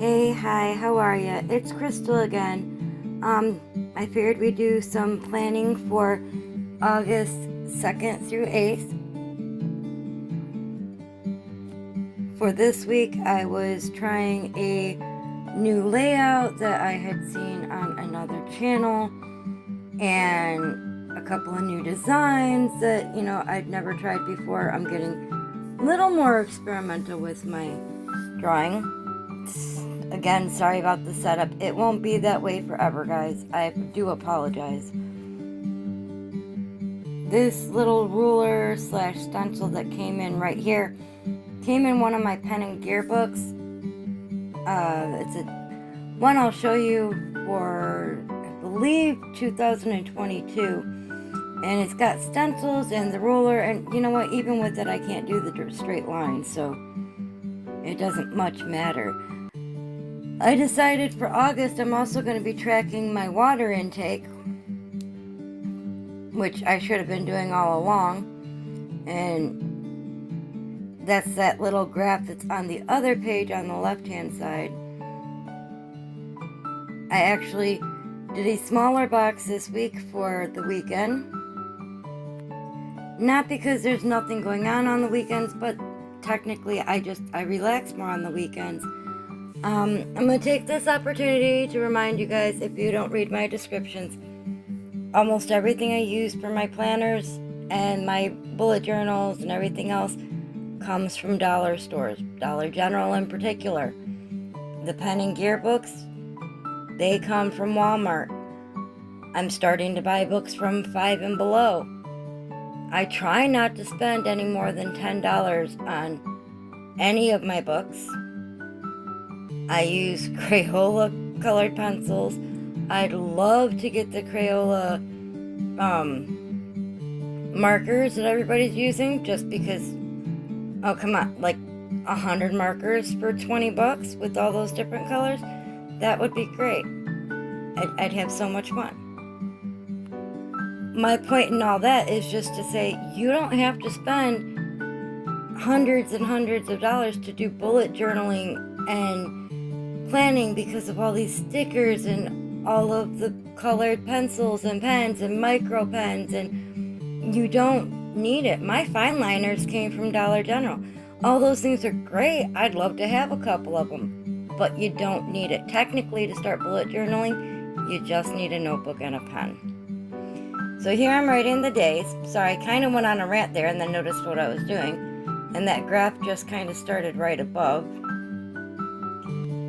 Hey, hi, how are ya? It's Crystal again. I figured we'd do some planning for August 2nd through 8th. For this week, I was trying a new layout that I had seen on another channel and a couple of new designs that, I'd never tried before. I'm getting a little more experimental with my drawing. Again, sorry about the setup. It won't be that way forever, guys. I do apologize. This little ruler / stencil that came in right here came in one of my pen and gear books. It's a one I'll show you for, I believe, 2022. And it's got stencils and the ruler, and you know what? Even with it, I can't do the straight line, so it doesn't much matter. I decided for August I'm also going to be tracking my water intake, which I should have been doing all along, and that's that little graph that's on the other page on the left hand side. I actually did a smaller box this week for the weekend, not because there's nothing going on the weekends, but technically I relax more on the weekends. I'm going to take this opportunity to remind you guys, if you don't read my descriptions, almost everything I use for my planners and my bullet journals and everything else comes from dollar stores, Dollar General in particular. The pen and gear books, they come from Walmart. I'm starting to buy books from Five and Below. I try not to spend any more than $10 on any of my books. I use Crayola colored pencils. I'd love to get the Crayola markers that everybody's using, just because, oh come on, like 100 markers for $20 with all those different colors. That would be great. I'd have so much fun. My point in all that is just to say, you don't have to spend hundreds and hundreds of dollars to do bullet journaling and planning because of all these stickers and all of the colored pencils and pens and micro pens, and you don't need it. My fine liners came from Dollar General. All those things are great. I'd love to have a couple of them, but you don't need it. Technically, to start bullet journaling, you just need a notebook and a pen. So here I'm writing the days. Sorry, I kind of went on a rant there and then noticed what I was doing, and that graph just kind of started right above.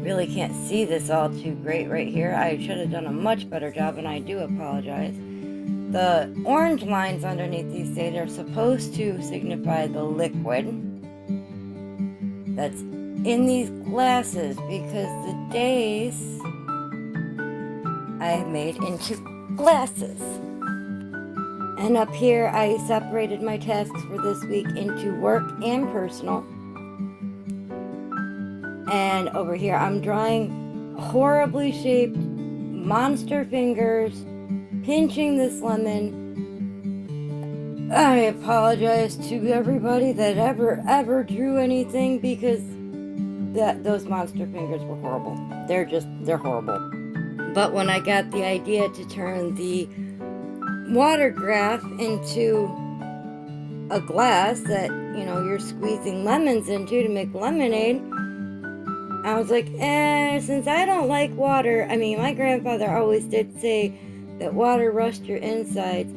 Really can't see this all too great right here. I should have done a much better job, and I do apologize. The orange lines underneath these days are supposed to signify the liquid that's in these glasses, because the days I have made into glasses. And up here I separated my tasks for this week into work and personal. And over here, I'm drawing horribly shaped monster fingers, pinching this lemon. I apologize to everybody that ever drew anything, because those monster fingers were horrible. They're horrible. But when I got the idea to turn the water graph into a glass that, you're squeezing lemons into to make lemonade, I was like, since I don't like water, my grandfather always did say that water rusted your insides.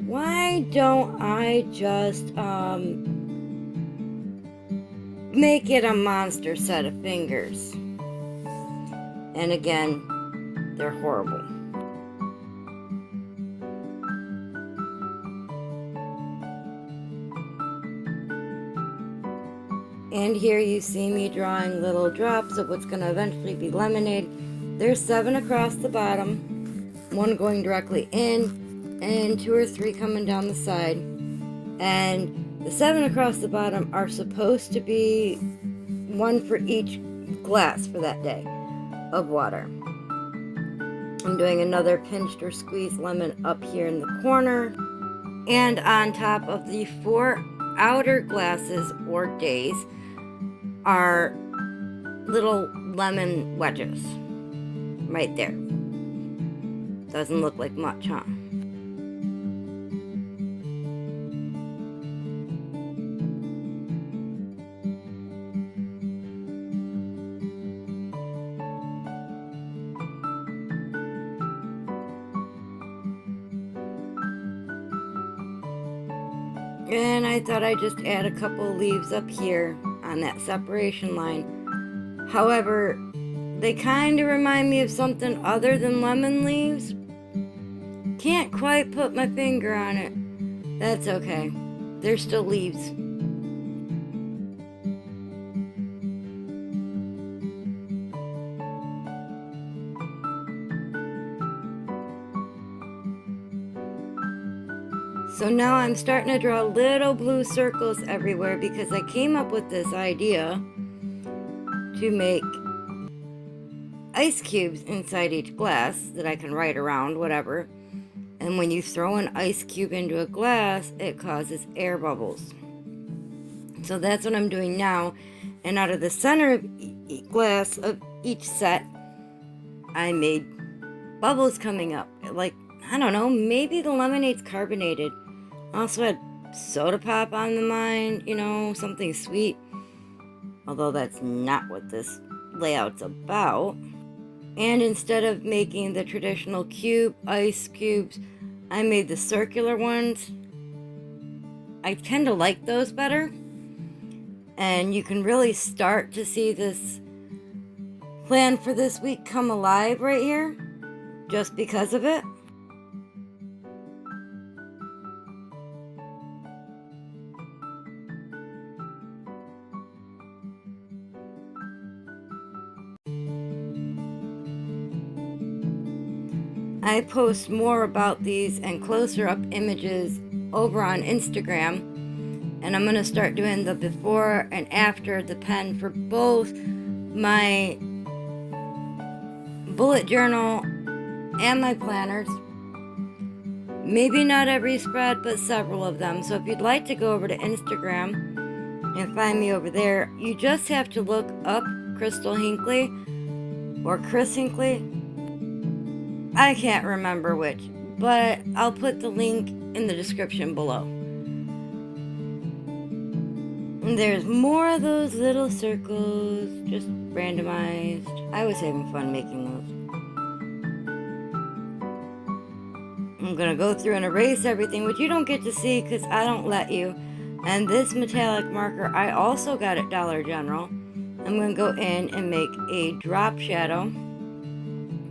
Why don't I just make it a monster set of fingers? And again, they're horrible. And here you see me drawing little drops of what's going to eventually be lemonade. There's 7 across the bottom, 1 going directly in, and 2 or 3 coming down the side. And the 7 across the bottom are supposed to be 1 for each glass for that day of water. I'm doing another pinched or squeezed lemon up here in the corner. And on top of the 4 outer glasses or days are little lemon wedges. Right there. Doesn't look like much, huh? And I thought I'd just add a couple leaves up here on that separation line. However, they kind of remind me of something other than lemon leaves. Can't quite put my finger on it. That's okay. They're still leaves. So now I'm starting to draw little blue circles everywhere because I came up with this idea to make ice cubes inside each glass that I can write around, whatever. And when you throw an ice cube into a glass, it causes air bubbles. So that's what I'm doing now. And out of the center of glass of each set, I made bubbles coming up. Like, I don't know, maybe the lemonade's carbonated. Also had soda pop on the mind, you know, something sweet. Although that's not what this layout's about. And instead of making the traditional cube ice cubes, I made the circular ones. I tend to like those better. And you can really start to see this plan for this week come alive right here, just because of it. I post more about these and closer up images over on Instagram, and I'm going to start doing the before and after the pen for both my bullet journal and my planners. Maybe not every spread, but several of them. So if you'd like to go over to Instagram and find me over there, you just have to look up Crystal Hinckley or Chris Hinckley. I can't remember which, but I'll put the link in the description below. And there's more of those little circles, just randomized. I was having fun making those. I'm gonna go through and erase everything, which you don't get to see because I don't let you. And this metallic marker I also got at Dollar General. I'm gonna go in and make a drop shadow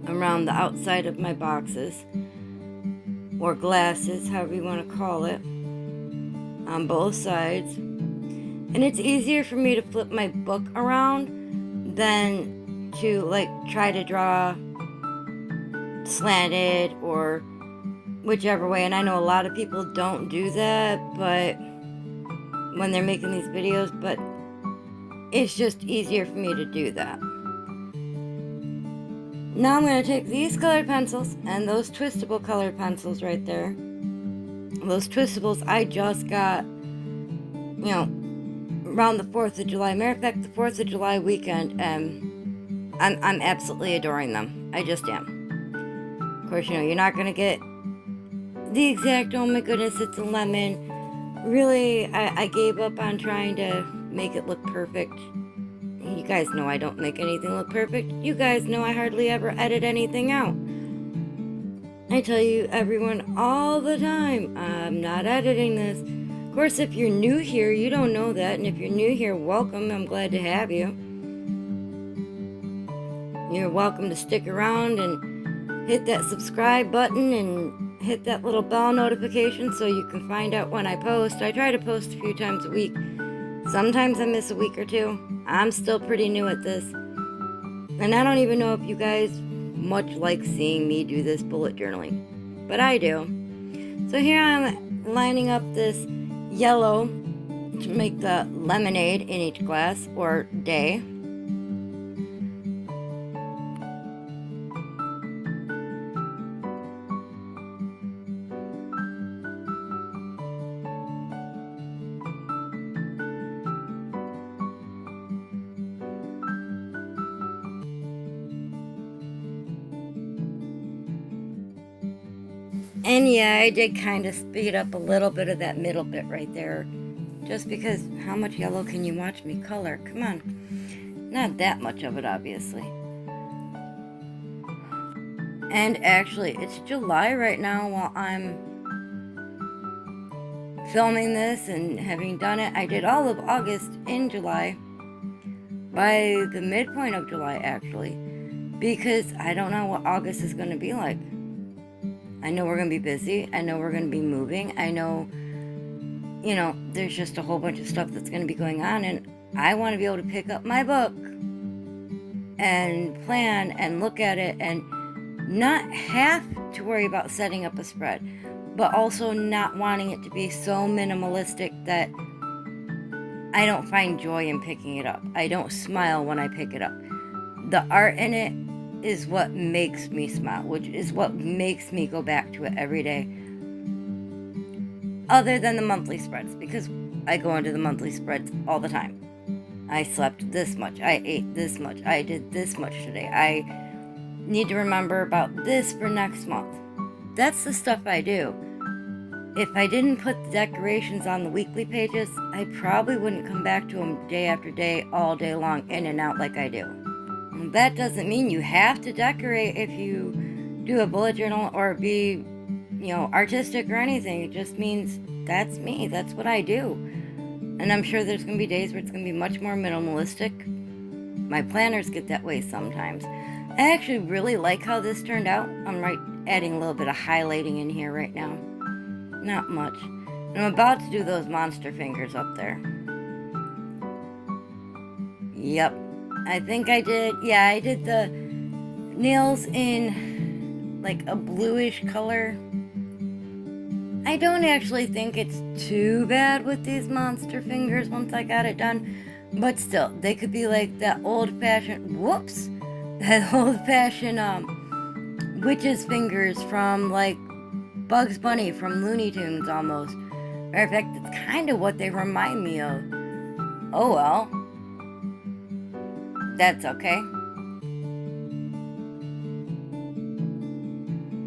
around the outside of my boxes or glasses, however you want to call it, on both sides. And it's easier for me to flip my book around than to like try to draw slanted or whichever way. And I know a lot of people don't do that, but when they're making these videos, but it's just easier for me to do that. Now I'm going to take these colored pencils and those twistable colored pencils right there. Those twistables I just got, you know, around the 4th of July. Matter of fact, the 4th of July weekend, I'm absolutely adoring them. I just am. Of course, you know, you're not going to get the exact, oh my goodness, it's a lemon. Really, I gave up on trying to make it look perfect. You guys know I don't make anything look perfect. You guys know I hardly ever edit anything out. I tell you, everyone, all the time, I'm not editing this. Of course, if you're new here, you don't know that. And if you're new here, welcome. I'm glad to have you. You're welcome to stick around and hit that subscribe button and hit that little bell notification so you can find out when I post. I try to post a few times a week. Sometimes I miss a week or two. I'm still pretty new at this. And I don't even know if you guys much like seeing me do this bullet journaling. But I do. So here I'm lining up this yellow to make the lemonade in each glass or day. And yeah, I did kind of speed up a little bit of that middle bit right there. Just because how much yellow can you watch me color? Come on. Not that much of it, obviously. And actually, it's July right now while I'm filming this and having done it. I did all of August in July. By the midpoint of July, actually. Because I don't know what August is going to be like. I know we're going to be busy. I know we're going to be moving. I know, you know, there's just a whole bunch of stuff that's going to be going on. And I want to be able to pick up my book and plan and look at it and not have to worry about setting up a spread, but also not wanting it to be so minimalistic that I don't find joy in picking it up. I don't smile when I pick it up. The art in it is what makes me smile, which is what makes me go back to it every day. Other than the monthly spreads, because I go into the monthly spreads all the time. I slept this much. I ate this much. I did this much today. I need to remember about this for next month. That's the stuff I do. If I didn't put the decorations on the weekly pages, I probably wouldn't come back to them day after day, all day long, in and out like I do. And that doesn't mean you have to decorate if you do a bullet journal or be, you know, artistic or anything. It just means that's me. That's what I do. And I'm sure there's going to be days where it's going to be much more minimalistic. My planners get that way sometimes. I actually really like how this turned out. I'm adding a little bit of highlighting in here right now. Not much. I'm about to do those monster fingers up there. Yep. I think I did. Yeah, I did the nails in like a bluish color. I don't actually think it's too bad with these monster fingers once I got it done. But still, they could be like that old-fashioned, that old-fashioned witch's fingers from like Bugs Bunny from Looney Tunes almost. Matter of fact, it's kind of what they remind me of. Oh well. That's okay.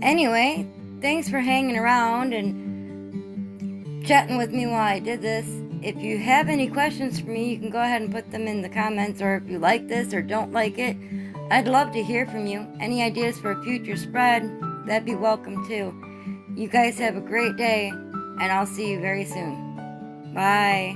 Anyway, thanks for hanging around and chatting with me while I did this. If you have any questions for me, you can go ahead and put them in the comments, or if you like this or don't like it, I'd love to hear from you. Any ideas for a future spread, that'd be welcome too. You guys have a great day, and I'll see you very soon. Bye.